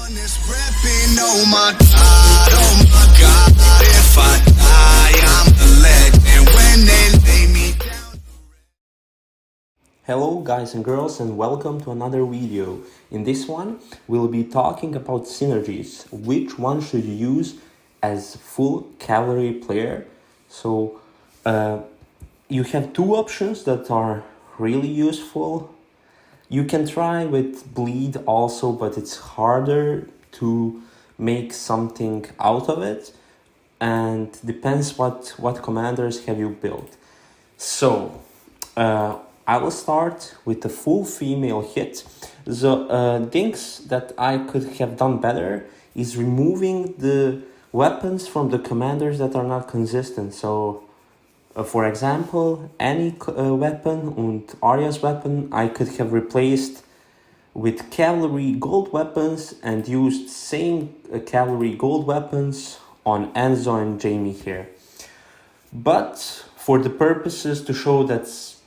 on this repping, oh my God, if I die, I'm a legend when they lay me down. Hello guys and girls, and welcome to another video. In this one, we'll be talking about synergies. Which one should you use as full cavalry player? So you have two options that are really useful. You can try with bleed also, but it's harder to make something out of it, and depends what commanders have you built. So I will start with the full female hit. The things that I could have done better is removing the weapons from the commanders that are not consistent. So for example, any weapon and Arya's weapon I could have replaced with cavalry gold weapons and used same cavalry gold weapons on Enzo and Jamie here. But for the purposes to show that's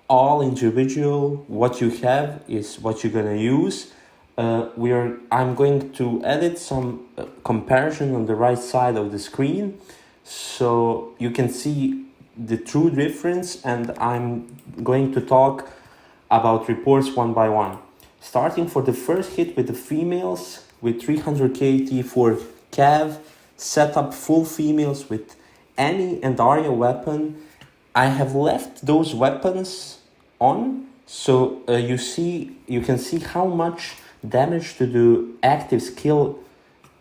all individual, what you have is what you're gonna use. I'm going to edit some comparison on the right side of the screen so you can see the true difference, and I'm going to talk about reports one by one. Starting for the first hit with the females with 300k T4 Cav, set up full females with any and Arya weapon. I have left those weapons on, so you can see how much damage to the active skill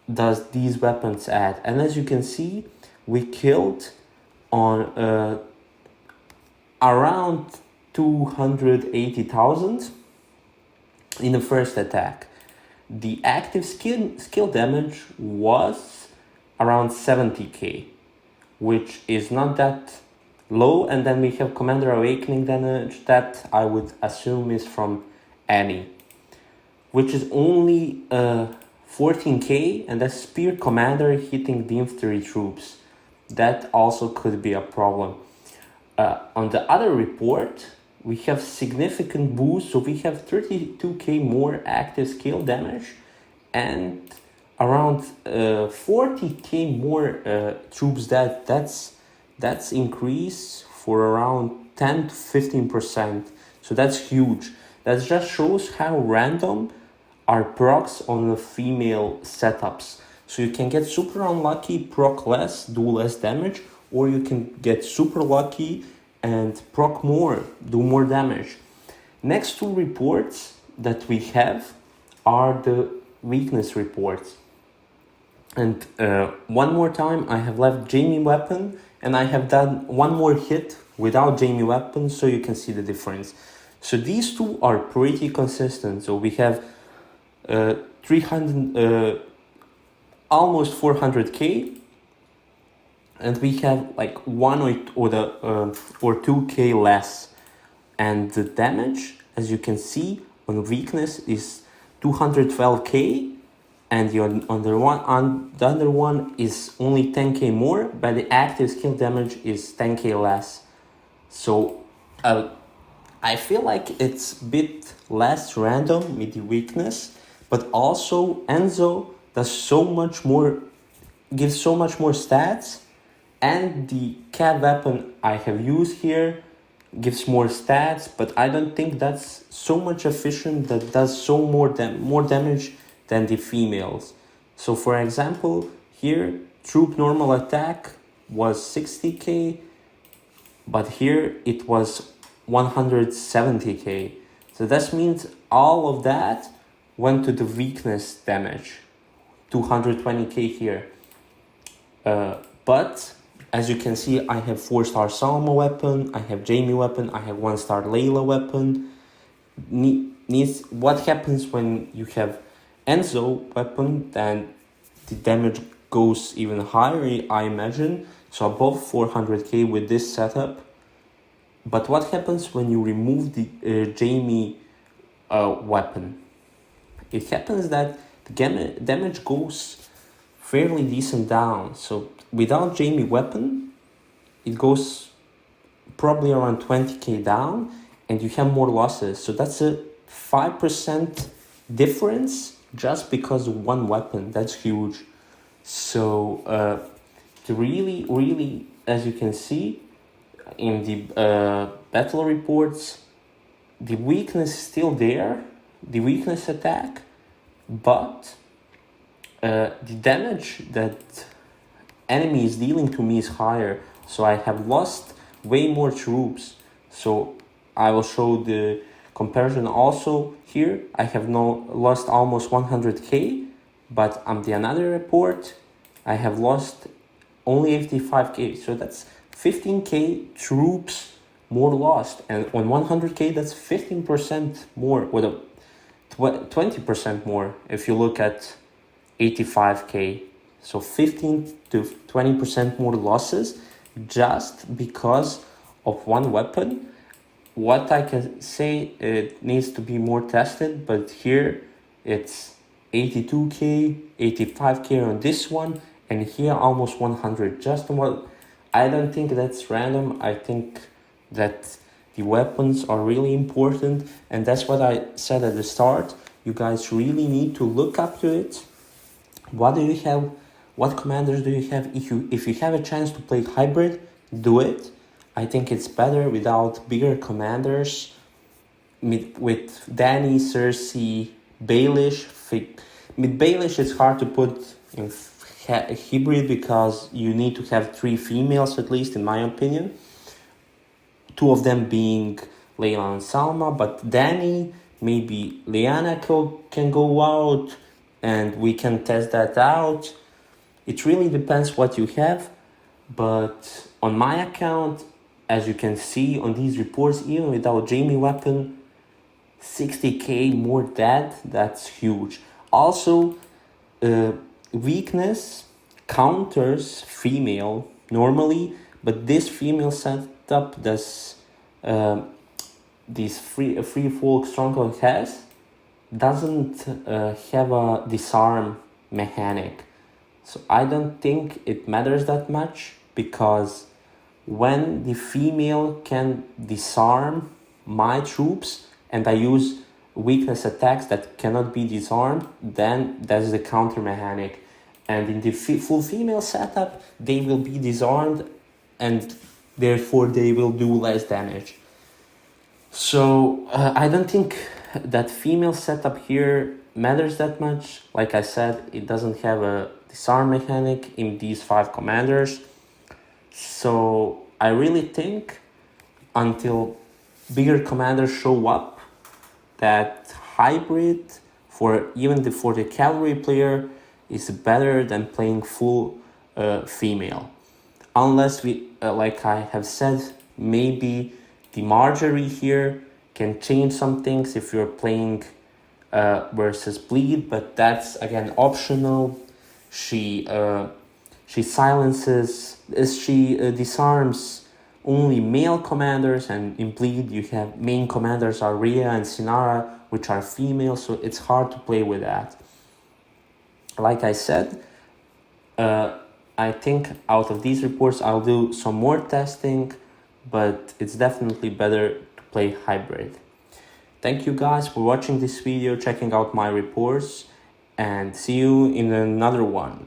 does these weapons add. And as you can see, we killed on around 280,000 in the first attack. The active skill damage was around 70k, which is not that low. And then we have Commander Awakening damage that I would assume is from Annie, which is only 14k, and that's Spear Commander hitting the infantry troops. That also could be a problem. On the other report, we have significant boost, so we have 32k more active skill damage and around 40k more troops. That's increase for around 10 to 15%. So that's huge. That just shows how random are procs on the female setups. So you can get super unlucky, proc less, do less damage, or you can get super lucky and proc more, do more damage. Next two reports that we have are the weakness reports. And one more time, I have left Jamie weapon, and I have done one more hit without Jamie weapon, so you can see the difference. So these two are pretty consistent. So we have almost 400k, and we have like 1 or 2k less, and the damage, as you can see on weakness, is 212k, and the other one is only 10k more, but the active skill damage is 10k less. So I feel like it's a bit less random with the weakness, but also Enzo does so much more, gives so much more stats, and the Cav weapon I have used here gives more stats, but I don't think that's so much efficient, that does so more damage than the females. So for example, here troop normal attack was 60k, but here it was 170k. So that means all of that went to the weakness damage, 220k here. But as you can see, I have 4-star Salma weapon, I have Jamie weapon, I have 1-star Layla weapon. What happens when you have Enzo weapon? Then the damage goes even higher, I imagine, so above 400k with this setup. But what happens when you remove the Jamie weapon? It happens that the damage goes fairly decent down. So without Jamie weapon, it goes probably around 20k down, and you have more losses. So that's a 5% difference just because of one weapon. That's huge. So really, as you can see in the battle reports, the weakness is still there, the weakness attack, but the damage that enemy is dealing to me is higher. So I have lost way more troops. So I will show the comparison also here. I have lost almost 100k, but on the another report, I have lost only 85k. So that's 15k troops more lost, and on 100k that's 15% more, with a 20% more if you look at 85k. So 15 to 20% more losses just because of one weapon. What I can say, it needs to be more tested, but here it's 82k, 85k on this one, and here almost 100. Just what, I don't think that's random. I think that the weapons are really important, and that's what I said at the start. You guys really need to look up to it. What do you have? What commanders do you have? If you have a chance to play hybrid, do it. I think it's better without bigger commanders. With Dany, Cersei, Baelish. With Baelish, it's hard to put in hybrid because you need to have 3 females at least, in my opinion. 2 of them being Layla and Salma, but Dany, maybe Lyanna can go out, and we can test that out. It really depends what you have, but on my account, as you can see on these reports, even without Jaime weapon, 60k more dead, that's huge. Also, weakness counters female normally, but this female setup does this free folk stronghold doesn't have a disarm mechanic. So I don't think it matters that much, because when the female can disarm my troops and I use weakness attacks that cannot be disarmed, then that's the counter mechanic. And in the full female setup, they will be disarmed and therefore they will do less damage. So I don't think that female setup here matters that much. Like I said, it doesn't have a disarm mechanic in these 5 commanders. So I really think until bigger commanders show up, that hybrid for the cavalry player is better than playing full female. Unless we, like I have said, maybe the Marjorie here can change some things if you're playing versus bleed, but that's again optional. She silences, she disarms only male commanders, and in bleed you have main commanders are Rhea and Sinara, which are female, so it's hard to play with that. Like I said, I think out of these reports I'll do some more testing, but it's definitely better to play hybrid. Thank you guys for watching this video, checking out my reports, and see you in another one.